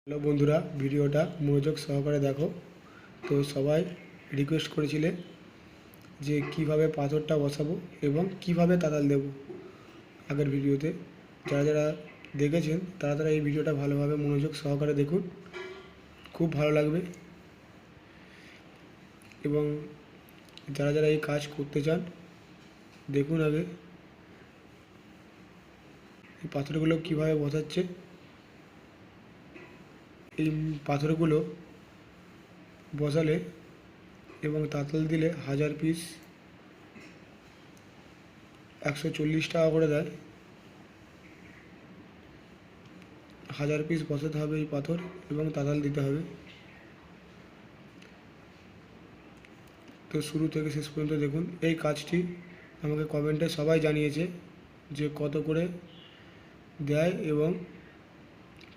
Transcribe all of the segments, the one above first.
Hello বন্ধুরা, ভিডিওটা মনোযোগ সহকারে দেখো। তো সবাই রিকোয়েস্ট করেছিলে যে কিভাবে পাথরটা বসাবো এবং কিভাবে তাতাল দেব। আগের ভিডিওতে যারা যারা দেখেছেন তারা তারা এই ভিডিওটা ভালোভাবে মনোযোগ সহকারে দেখুন, খুব ভালো লাগবে। এবং যারা যারা এই কাজ করতে চান দেখুন আগে এই পাথরগুলো কিভাবে বসাচ্ছে। এই পাথরগুলো বসালে এবং তাতাল দিলে 1000 পিস 140 টাকা করে দেয়। 1000 পিস বসাতে হবে এই পাথর এবং তাতাল দিতে হবে। তো শুরু থেকে শেষ পর্যন্ত দেখুন। এই কাজটি আমাকে কমেন্টে সবাই জানিয়েছে যে কত করে দেয় এবং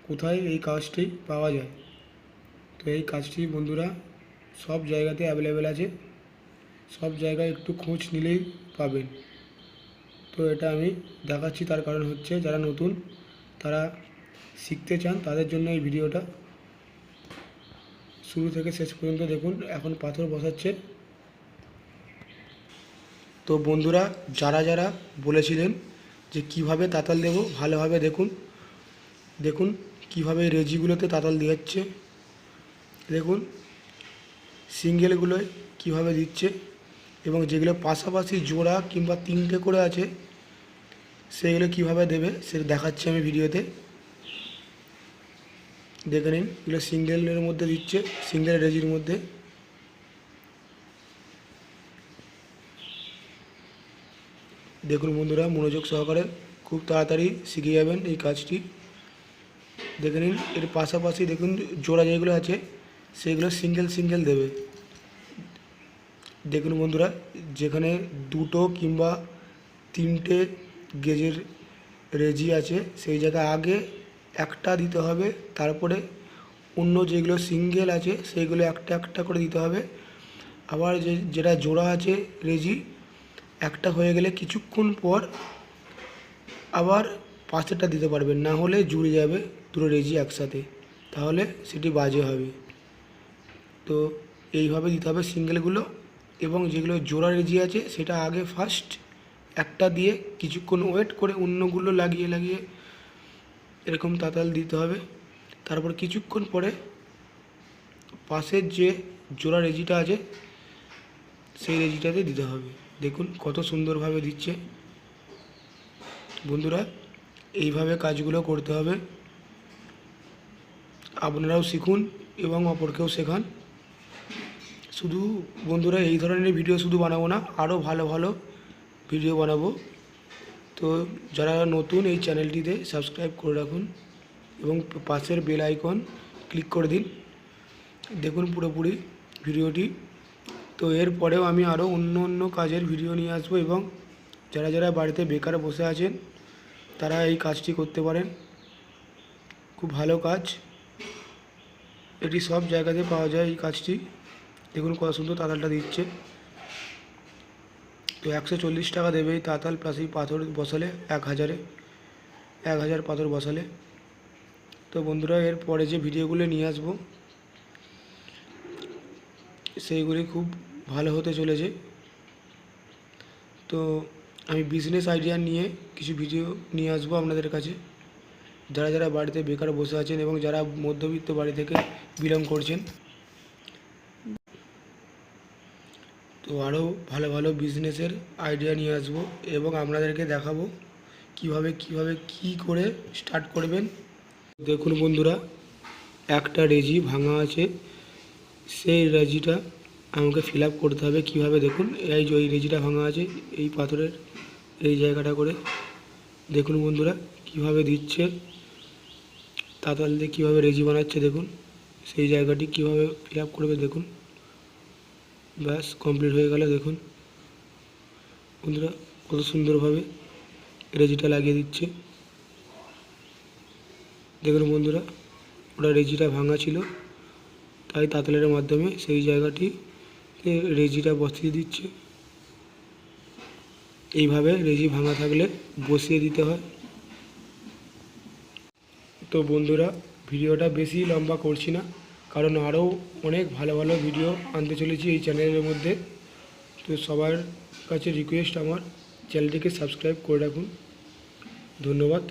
কোথায় এই কাজটি পাওয়া যায়। তো এই কাজটি বন্ধুরা সব জায়গাতে অ্যাভেলেবেল আছে, সব জায়গায় একটু খোঁজ নিলেই পাবেন। তো এটা আমি দেখাচ্ছি, তার কারণ হচ্ছে যারা নতুন তারা শিখতে চান তাদের জন্য এই ভিডিওটা। শুরু থেকে শেষ পর্যন্ত দেখুন। এখন পাথর বসাচ্ছে। তো বন্ধুরা যারা যারা বলেছিলেন যে কিভাবে তাতাল দেব ভালোভাবে দেখুন। দেখুন কীভাবে রেজিগুলোতে তাতাল দিচ্ছে, দেখুন সিঙ্গেলগুলোয় কিভাবে দিচ্ছে এবং যেগুলো পাশাপাশি জোড়া কিংবা 3টে করে আছে সেগুলো কিভাবে দেবে সেটা দেখাচ্ছি আমি ভিডিওতে। দেখে নিন, এগুলো সিঙ্গেলের মধ্যে দিচ্ছে, সিঙ্গেল রেজির মধ্যে। দেখুন বন্ধুরা মনোযোগ সহকারে, খুব তাড়াতাড়ি শিখে যাবেন এই কাজটি। দেখে নিন এর পাশাপাশি দেখুন জোড়া যেগুলো আছে সেগুলো সিঙ্গেল সিঙ্গেল দেবে। দেখুন বন্ধুরা, যেখানে 2টো কিংবা 3টে গেজের রেজি আছে সেই জায়গায় আগে একটা দিতে হবে, তারপরে অন্য যেগুলো সিঙ্গেল আছে সেইগুলো একটা একটা করে দিতে হবে। আবার যেটা জোড়া আছে রেজি একটা হয়ে গেলে কিছুক্ষণ পর আবার পাশেরটা দিতে পারবেন, না হলে জুড়ে যাবে দুটো রেজি একসাথে, তাহলে সেটি বাজে হবে। তো এইভাবে দিতে হবে সিঙ্গেলগুলো, এবং যেগুলো জোড়া রেজি আছে সেটা আগে ফার্স্ট একটা দিয়ে কিছুক্ষণ ওয়েট করে অন্যগুলো লাগিয়ে লাগিয়ে এরকম তাতাল দিতে হবে। তারপর কিছুক্ষণ পরে পাশের যে জোড়া রেজিটা আছে সেই রেজিটাতে দিতে হবে। দেখুন কত সুন্দরভাবে দিচ্ছে। বন্ধুরা এইভাবে কাজগুলো করতে হবে, আপনারাও শিখুন এবং অপরকেও শেখান। শুধু বন্ধুরা এই ধরনের ভিডিও শুধু বানাবো না, আরও ভালো ভালো ভিডিও বানাবো। তো যারা নতুন এই চ্যানেলটিতে সাবস্ক্রাইব করে রাখুন এবং পাশের বেল আইকন ক্লিক করে দিন। দেখুন পুরোপুরি ভিডিওটি। তো এরপরেও আমি আরও অন্য অন্য কাজের ভিডিও নিয়ে আসবো, এবং যারা যারা বাড়িতে বেকার বসে আছেন তারা এই কাজটি করতে পারেন। খুব ভালো কাজ, এটি সব জায়গাতে পাওয়া যায় এই কাজটি। দেখুন কত সুন্দর তাতালটা দিচ্ছে। তো 140 টাকা দেবে এই তাতাল প্লাস এই পাথর বসালে 1000 পাথর বসালে। তো বন্ধুরা এর পরে যে ভিডিওগুলো নিয়ে আসবো সেইগুলি খুব ভালো হতে চলেছে। তো আমি বিজনেস আইডিয়া নিয়ে কিছু ভিডিও নিয়ে আসবো আপনাদের কাছে। যারা যারা বাড়িতে বেকার বসে আছেন এবং যারা মধ্যবিত্ত বাড়ি থেকে বিলং করছেন, তো আরও ভালো ভালো বিজনেসের আইডিয়া নিয়ে আসবো এবং আপনাদেরকে দেখাবো কিভাবে কি করে স্টার্ট করবেন। দেখুন বন্ধুরা একটা রেজি ভাঙা আছে, সেই রেজিটা আমাকে ফিল আপ করতে হবে কীভাবে। দেখুন এই যে ওই রেজিটা ভাঙা আছে এই পাথরের এই জায়গাটা করে। দেখুন বন্ধুরা কিভাবে দিচ্ছে তাতাল দিয়ে, কীভাবে রেজি বানাচ্ছে। দেখুন সেই জায়গাটি কিভাবে ফিল আপ করবে। দেখুন ব্যাস কমপ্লিট হয়ে গেল। দেখুন বন্ধুরা কত সুন্দরভাবে রেজিটা লাগিয়ে দিচ্ছে। দেখুন বন্ধুরা ওটা রেজিটা ভাঙা ছিল, তাই তাতালের মাধ্যমে সেই জায়গাটি রেজিটা বসিয়ে দিচ্ছে। এইভাবে রেজি ভাঙা থাকলে বসিয়ে দিতে হয়। তো বন্ধুরা ভিডিওটা বেশি লম্বা করছি না, কারণ আরও অনেক ভালো ভালো ভিডিও আনতে চলেছি এই চ্যানেলের মধ্যে। তো সবার কাছে রিকোয়েস্ট আমার, চ্যানেলটিকে সাবস্ক্রাইব করে রাখুন। ধন্যবাদ।